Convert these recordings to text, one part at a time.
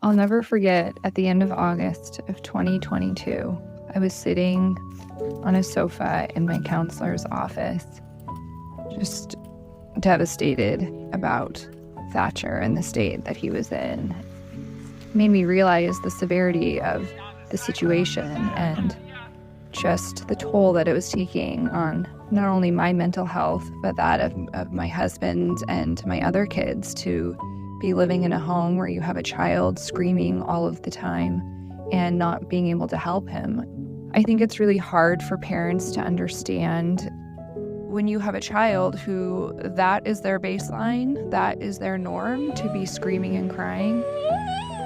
I'll never forget, at the end of August of 2022, I was sitting on a sofa in my counselor's office, just devastated about Thatcher and the state that he was in. It made me realize the severity of the situation and just the toll that it was taking on not only my mental health, but that of my husband and my other kids, to be living in a home where you have a child screaming all of the time and not being able to help him. I think it's really hard for parents to understand when you have a child who that is their baseline, that is their norm, to be screaming and crying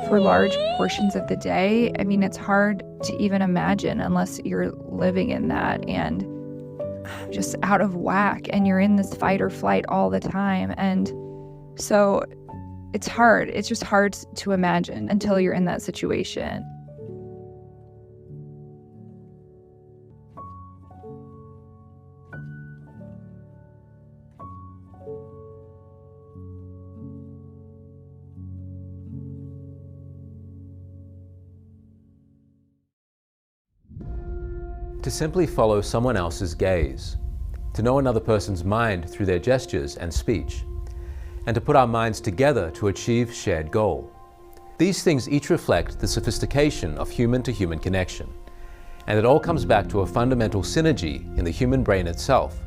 for large portions of the day. I mean, it's hard to even imagine unless you're living in that and just out of whack and you're in this fight or flight all the time. And so it's hard. It's just hard to imagine until you're in that situation. To simply follow someone else's gaze, to know another person's mind through their gestures and speech, and to put our minds together to achieve shared goal. These things each reflect the sophistication of human-to-human connection, and it all comes back to a fundamental synergy in the human brain itself,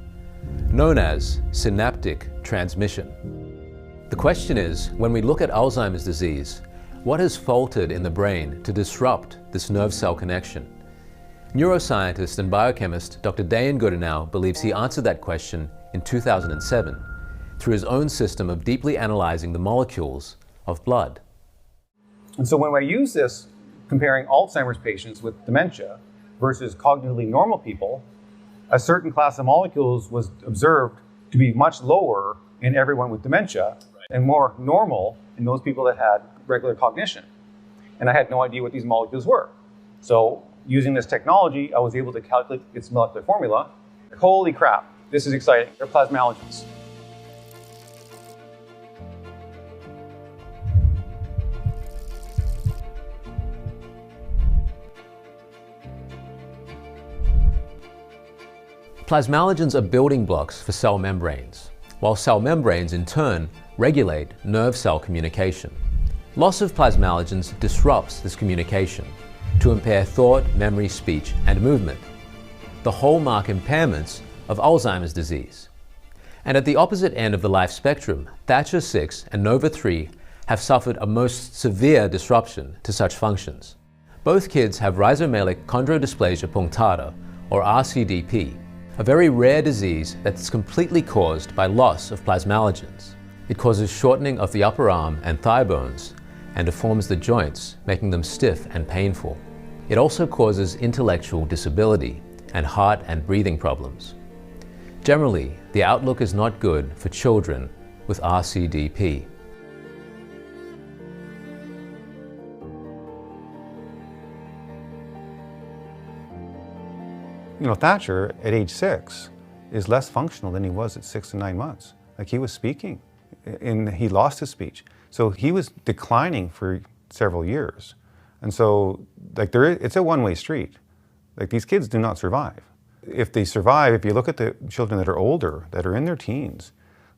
known as synaptic transmission. The question is, when we look at Alzheimer's disease, what has faltered in the brain to disrupt this nerve cell connection? Neuroscientist and biochemist Dr. Dayan Goodenowe believes he answered that question in 2007 through his own system of deeply analyzing the molecules of blood. And so when I use this, comparing Alzheimer's patients with dementia versus cognitively normal people, a certain class of molecules was observed to be much lower in everyone with dementia and more normal in those people that had regular cognition. And I had no idea what these molecules were. So using this technology, I was able to calculate its molecular formula. Holy crap, this is exciting. They're plasmalogens. Plasmalogens are building blocks for cell membranes, while cell membranes in turn regulate nerve cell communication. Loss of plasmalogens disrupts this communication to impair thought, memory, speech, and movement, the hallmark impairments of Alzheimer's disease. And at the opposite end of the life spectrum, Thatcher 6 and Nova 3 have suffered a most severe disruption to such functions. Both kids have rhizomelic chondrodysplasia punctata, or RCDP, a very rare disease that's completely caused by loss of plasmalogens. It causes shortening of the upper arm and thigh bones and deforms the joints, making them stiff and painful. It also causes intellectual disability and heart and breathing problems. Generally, the outlook is not good for children with RCDP. You know, Thatcher at age 6 is less functional than he was at 6 and 9 months. Like, he was speaking and he lost his speech. So he was declining for several years. And so, like, it's a one-way street. Like, these kids do not survive. If they survive, if you look at the children that are older, that are in their teens,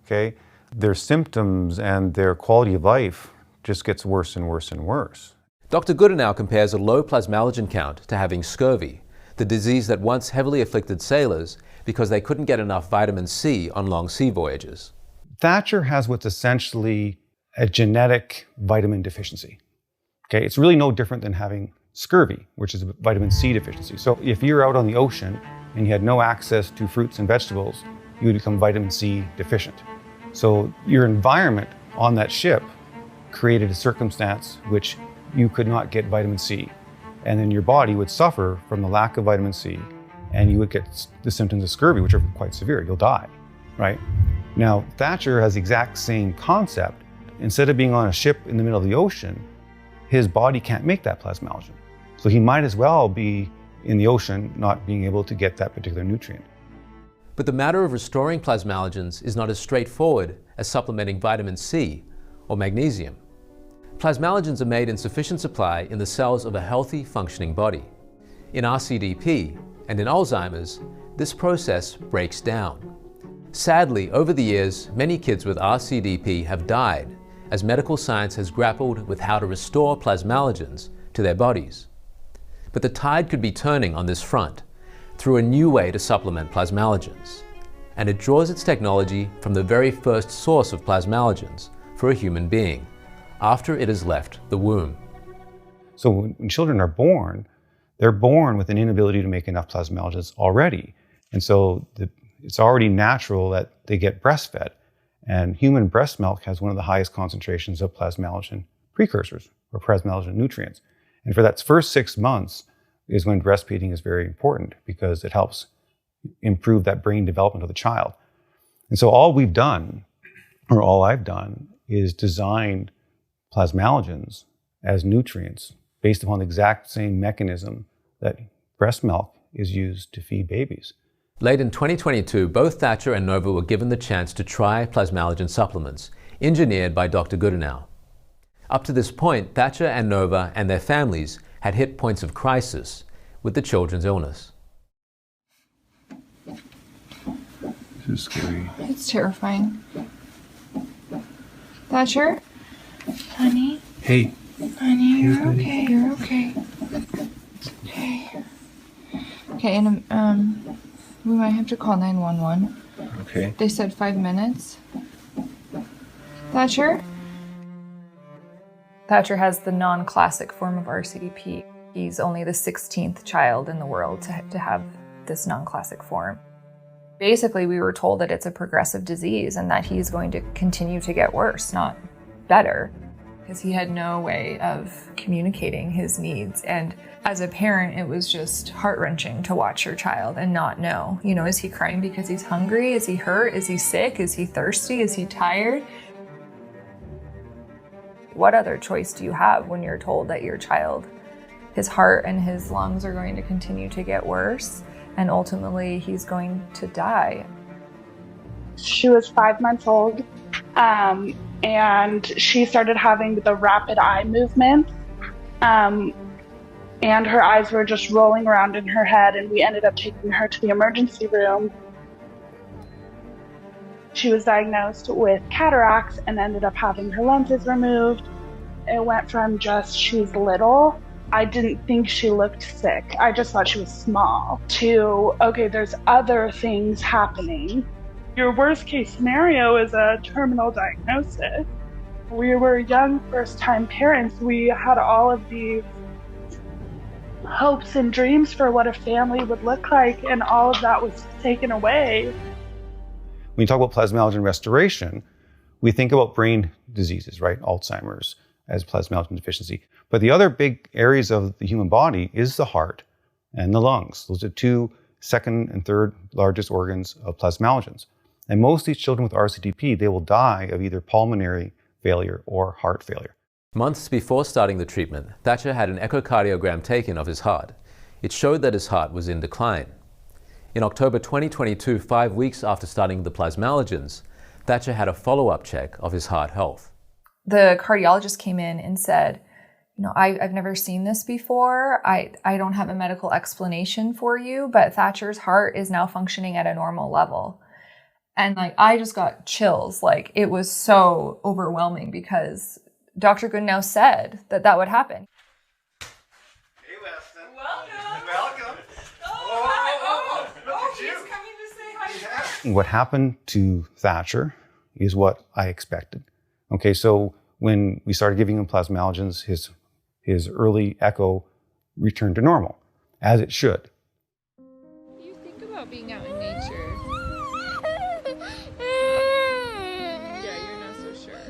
okay, their symptoms and their quality of life just gets worse and worse and worse. Dr. Goodenowe compares a low plasmalogen count to having scurvy, the disease that once heavily afflicted sailors because they couldn't get enough vitamin C on long sea voyages. Thatcher has what's essentially a genetic vitamin deficiency. Okay, it's really no different than having scurvy, which is a vitamin C deficiency. So if you're out on the ocean and you had no access to fruits and vegetables, you would become vitamin C deficient. So your environment on that ship created a circumstance which you could not get vitamin C. And then your body would suffer from the lack of vitamin C, and you would get the symptoms of scurvy, which are quite severe. You'll die, right? Now, Thatcher has the exact same concept. Instead of being on a ship in the middle of the ocean, his body can't make that plasmalogen. So he might as well be in the ocean, not being able to get that particular nutrient. But the matter of restoring plasmalogens is not as straightforward as supplementing vitamin C or magnesium. Plasmalogens are made in sufficient supply in the cells of a healthy, functioning body. In RCDP and in Alzheimer's, this process breaks down. Sadly, over the years, many kids with RCDP have died as medical science has grappled with how to restore plasmalogens to their bodies. But the tide could be turning on this front through a new way to supplement plasmalogens. And it draws its technology from the very first source of plasmalogens for a human being, after it has left the womb. So when children are born, they're born with an inability to make enough plasmalogens already. And so it's already natural that they get breastfed. And human breast milk has one of the highest concentrations of plasmalogen precursors, or plasmalogen nutrients. And for that first 6 months is when breastfeeding is very important, because it helps improve that brain development of the child. And so all we've done, or all I've done, is designed plasmalogens as nutrients based upon the exact same mechanism that breast milk is used to feed babies. Late in 2022, both Thatcher and Nova were given the chance to try plasmalogen supplements, engineered by Dr. Goodenowe. Up to this point, Thatcher and Nova and their families had hit points of crisis with the children's illness. This is scary. It's terrifying. Thatcher? Honey? Hey. Honey, you're okay. You're okay. Okay. Okay, and we might have to call 911. Okay. They said 5 minutes. Thatcher? Thatcher has the non-classic form of RCDP. He's only the 16th child in the world to have this non-classic form. Basically, we were told that it's a progressive disease and that he's going to continue to get worse, not better, because he had no way of communicating his needs. And as a parent, it was just heart-wrenching to watch your child and not know. You know, is he crying because he's hungry? Is he hurt? Is he sick? Is he thirsty? Is he tired? What other choice do you have when you're told that your child, his heart and his lungs are going to continue to get worse, and ultimately he's going to die? She was 5 months old, and she started having the rapid eye movements, and her eyes were just rolling around in her head, and we ended up taking her to the emergency room. She was diagnosed with cataracts and ended up having her lenses removed. It went from just she's little, I didn't think she looked sick, I just thought she was small, to okay, there's other things happening. Your worst case scenario is a terminal diagnosis. We were young first-time parents. We had all of these hopes and dreams for what a family would look like, and all of that was taken away. When you talk about plasmalogen restoration, we think about brain diseases, right? Alzheimer's as plasmalogen deficiency. But the other big areas of the human body is the heart and the lungs. Those are two second and third largest organs of plasmalogens. And most of these children with RCDP, they will die of either pulmonary failure or heart failure. Months before starting the treatment, Thatcher had an echocardiogram taken of his heart. It showed that his heart was in decline. In October 2022, 5 weeks after starting the plasmalogens, Thatcher had a follow-up check of his heart health. The cardiologist came in and said, you know, I've never seen this before. I don't have a medical explanation for you, but Thatcher's heart is now functioning at a normal level. And I just got chills. It was so overwhelming because Dr. Goodenowe said that would happen. Hey, Weston. Welcome. Welcome. Oh, look at you. He's coming to say hi. Yeah. What happened to Thatcher is what I expected. Okay, so when we started giving him plasmalogens, his early echo returned to normal, as it should. What do you think about being out in nature? Yeah, you're not so sure.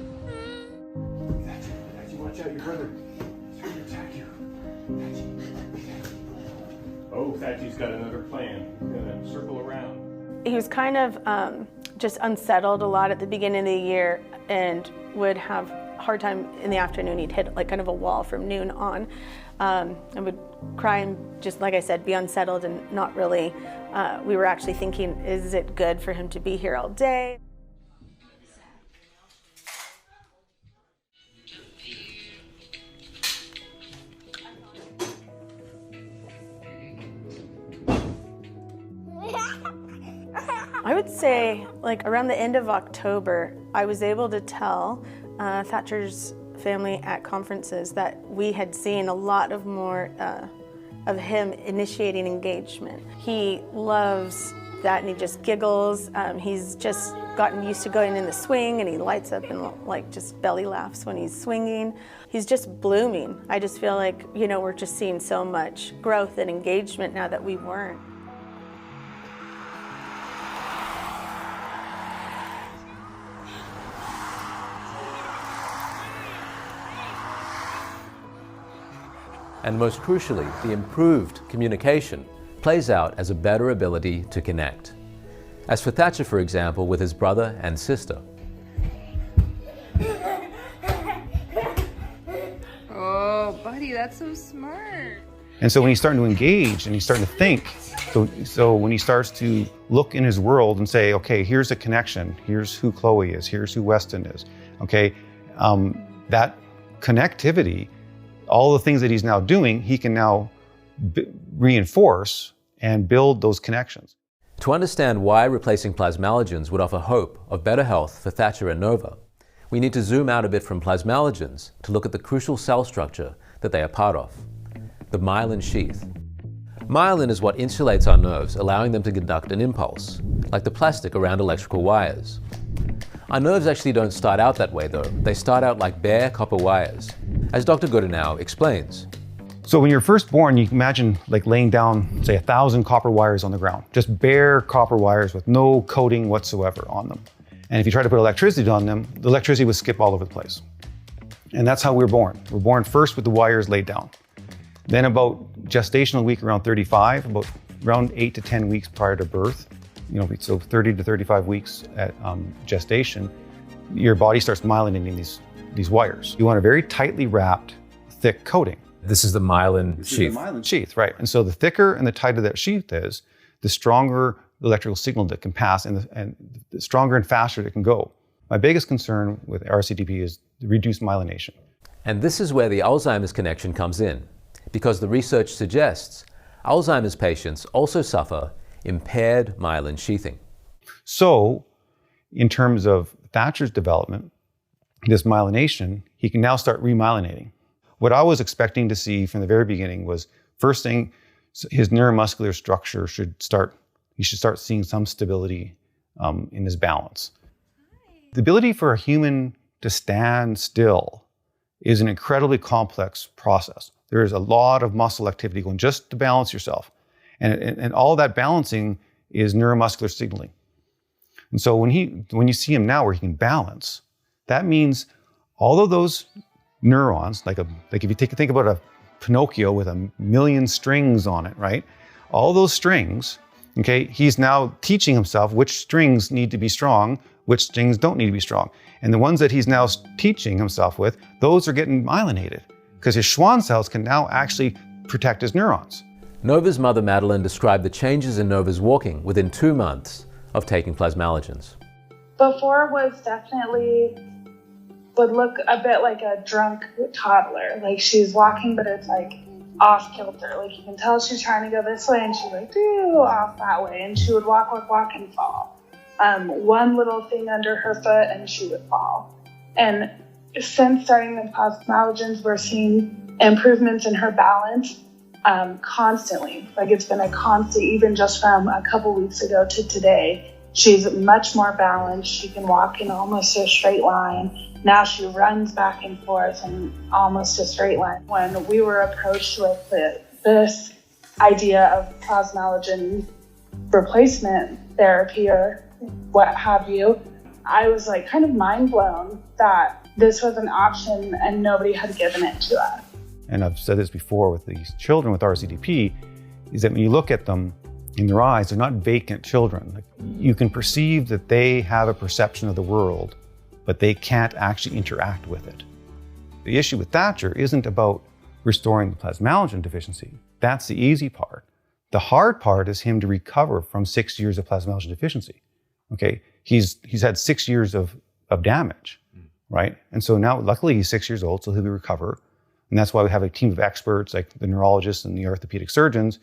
Watch out, your brother. He's trying to attack you. Oh, Thatchy's got another plan. He's gonna circle around. He was kind of just unsettled a lot at the beginning of the year and would have a hard time in the afternoon. He'd hit kind of a wall from noon on and would cry and just, like I said, be unsettled and not really, we were actually thinking, is it good for him to be here all day? Like around the end of October, I was able to tell Thatcher's family at conferences that we had seen a lot of more of him initiating engagement. He loves that and he just giggles. He's just gotten used to going in the swing and he lights up and like just belly laughs when he's swinging. He's just blooming. I just feel like, you know, we're just seeing so much growth and engagement now that we weren't. And most crucially, the improved communication plays out as a better ability to connect. As for Thatcher, for example, with his brother and sister. Oh, buddy, that's so smart. And so when he's starting to engage and he's starting to think, so when he starts to look in his world and say, okay, here's a connection, here's who Chloe is, here's who Weston is, okay, that connectivity, all the things that he's now doing, he can now reinforce and build those connections. To understand why replacing plasmalogens would offer hope of better health for Thatcher and Nova, we need to zoom out a bit from plasmalogens to look at the crucial cell structure that they are part of, the myelin sheath. Myelin is what insulates our nerves, allowing them to conduct an impulse, like the plastic around electrical wires. Our nerves actually don't start out that way though. They start out like bare copper wires, as Dr. Goodenowe explains. So when you're first born, you can imagine like laying down, say, 1,000 copper wires on the ground, just bare copper wires with no coating whatsoever on them. And if you try to put electricity on them, the electricity would skip all over the place. And that's how we're born. We're born first with the wires laid down. Then about gestational week around 35, about around 8 to 10 weeks prior to birth, so 30 to 35 weeks at gestation, your body starts myelinating these wires. You want a very tightly wrapped, thick coating. This is the myelin sheath. The myelin sheath, right. And so the thicker and the tighter that sheath is, the stronger the electrical signal that can pass and the stronger and faster it can go. My biggest concern with RCDP is the reduced myelination. And this is where the Alzheimer's connection comes in, because the research suggests Alzheimer's patients also suffer impaired myelin sheathing. So, in terms of Thatcher's development, this myelination, he can now start remyelinating. What I was expecting to see from the very beginning was, first thing, his neuromuscular structure he should start seeing some stability in his balance. The ability for a human to stand still is an incredibly complex process. There is a lot of muscle activity going just to balance yourself. And all that balancing is neuromuscular signaling. And so when you see him now where he can balance, that means all of those neurons, like if you think about a Pinocchio with 1,000,000 strings on it, right? All those strings, okay, he's now teaching himself which strings need to be strong, which strings don't need to be strong. And the ones that he's now teaching himself with, those are getting myelinated because his Schwann cells can now actually protect his neurons. Nova's mother, Madeline, described the changes in Nova's walking within 2 months of taking plasmalogens. Before was definitely would look a bit like a drunk toddler. Like she's walking, but it's like off kilter. Like you can tell she's trying to go this way and she's like, off that way. And she would walk and fall. One little thing under her foot and she would fall. And since starting the plasmalogens, we're seeing improvements in her balance constantly. Like it's been a constant, even just from a couple weeks ago to today. She's much more balanced. She can walk in almost a straight line. Now she runs back and forth in almost a straight line. When we were approached with this idea of plasmalogen replacement therapy or what have you, I was like kind of mind blown that this was an option and nobody had given it to us. And I've said this before with these children with RCDP, is that when you look at them in their eyes, they're not vacant children. Like, you can perceive that they have a perception of the world, but they can't actually interact with it. The issue with Thatcher isn't about restoring the plasmalogen deficiency. That's the easy part. The hard part is him to recover from 6 years of plasmalogen deficiency. Okay, he's had 6 years of damage, right? And so now, luckily, he's 6 years old, so he'll recover. And that's why we have a team of experts like the neurologists and the orthopedic surgeons.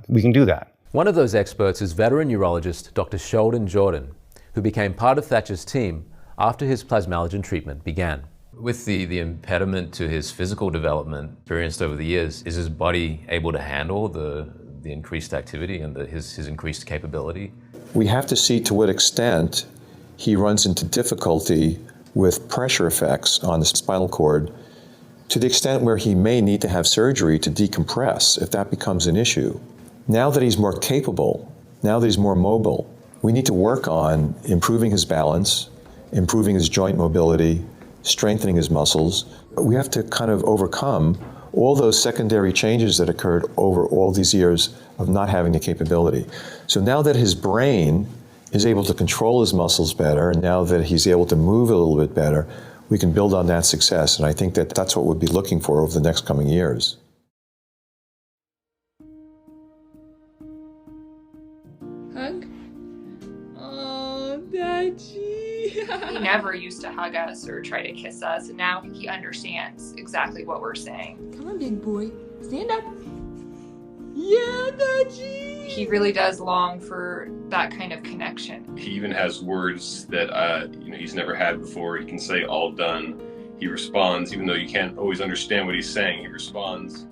We can do that. One of those experts is veteran neurologist Dr. Sheldon Jordan, who became part of Thatcher's team after his plasmalogen treatment began. With the impediment to his physical development experienced over the years, is his body able to handle the increased activity and his increased capability? We have to see to what extent he runs into difficulty with pressure effects on the spinal cord, to the extent where he may need to have surgery to decompress if that becomes an issue. Now that he's more capable, now that he's more mobile, we need to work on improving his balance, improving his joint mobility, strengthening his muscles. We have to kind of overcome all those secondary changes that occurred over all these years of not having the capability. So now that his brain is able to control his muscles better, and now that he's able to move a little bit better, we can build on that success. And I think that that's what we'll be looking for over the next coming years. Hug? Oh, Daddy. He never used to hug us or try to kiss us, and now he understands exactly what we're saying. Come on, big boy. Stand up. Yeah, Daddy. He really does long for that kind of connection. He even has words that he's never had before. He can say "all done." He responds, even though you can't always understand what he's saying. He responds.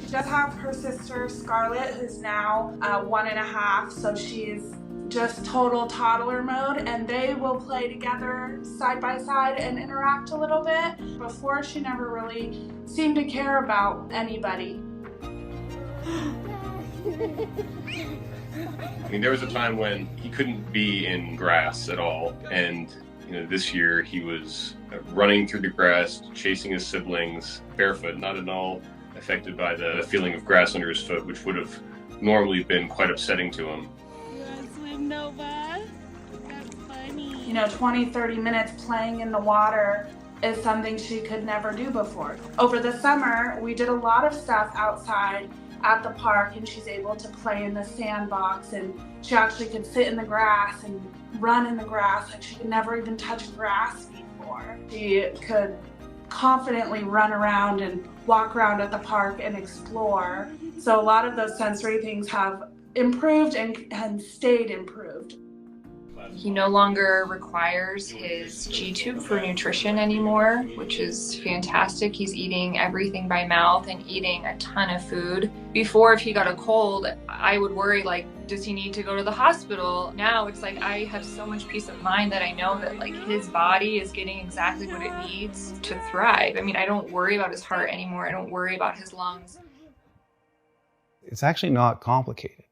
She does have her sister Scarlett, who's now 1.5, so she's just total toddler mode, and they will play together side by side and interact a little bit. Before, she never really seemed to care about anybody. I mean, there was a time when he couldn't be in grass at all, and this year he was running through the grass, chasing his siblings, barefoot, not at all affected by the feeling of grass under his foot, which would have normally been quite upsetting to him. You want to swim, Nova? That's funny. 20, 30 minutes playing in the water is something she could never do before. Over the summer, we did a lot of stuff outside at the park, and she's able to play in the sandbox, and she actually could sit in the grass and run in the grass like she could never even touch grass before. She could confidently run around and walk around at the park and explore. So a lot of those sensory things have improved and stayed improved. He no longer requires his G-tube for nutrition anymore, which is fantastic. He's eating everything by mouth and eating a ton of food. Before, if he got a cold, I would worry, does he need to go to the hospital? Now it's I have so much peace of mind that I know that his body is getting exactly what it needs to thrive. I mean, I don't worry about his heart anymore. I don't worry about his lungs. It's actually not complicated.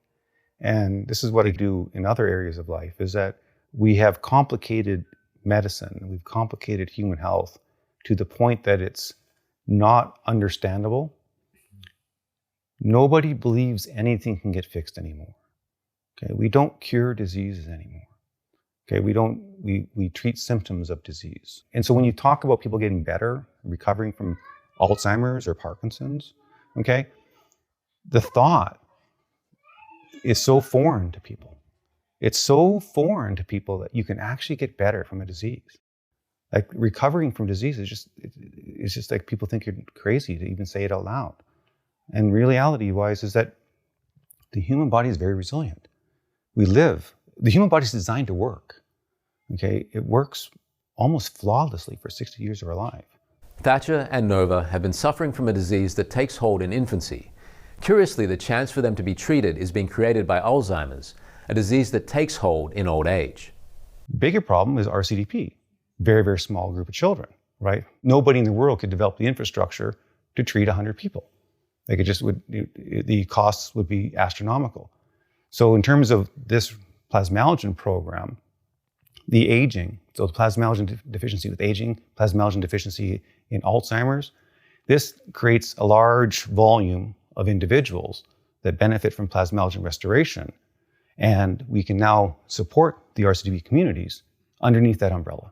And this is what I do in other areas of life, is that we have complicated medicine, we've complicated human health to the point that it's not understandable. Nobody believes anything can get fixed anymore. Okay, we don't cure diseases anymore. Okay, we treat symptoms of disease. And so when you talk about people getting better, recovering from Alzheimer's or Parkinson's, okay, the thought is so foreign to people. It's so foreign to people that you can actually get better from a disease. Recovering from disease is just people think you're crazy to even say it out loud. And reality-wise is that the human body is very resilient. The human body is designed to work. Okay, it works almost flawlessly for 60 years of our life. Thatcher and Nova have been suffering from a disease that takes hold in infancy. Curiously, the chance for them to be treated is being created by Alzheimer's, a disease that takes hold in old age. Bigger problem is RCDP. Very, very small group of children, right? Nobody in the world could develop the infrastructure to treat 100 people. The costs would be astronomical. So in terms of this plasmalogen program, the aging, so the plasmalogen deficiency with aging, plasmalogen deficiency in Alzheimer's, this creates a large volume of individuals that benefit from plasmalogen restoration. And we can now support the RCDP communities underneath that umbrella.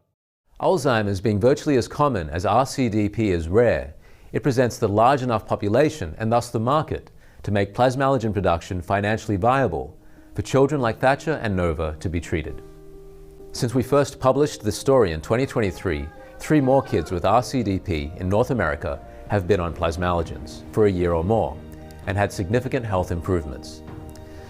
Alzheimer's being virtually as common as RCDP is rare, it presents the large enough population and thus the market to make plasmalogen production financially viable for children like Thatcher and Nova to be treated. Since we first published this story in 2023, 3 more kids with RCDP in North America have been on plasmalogens for a year or more and had significant health improvements.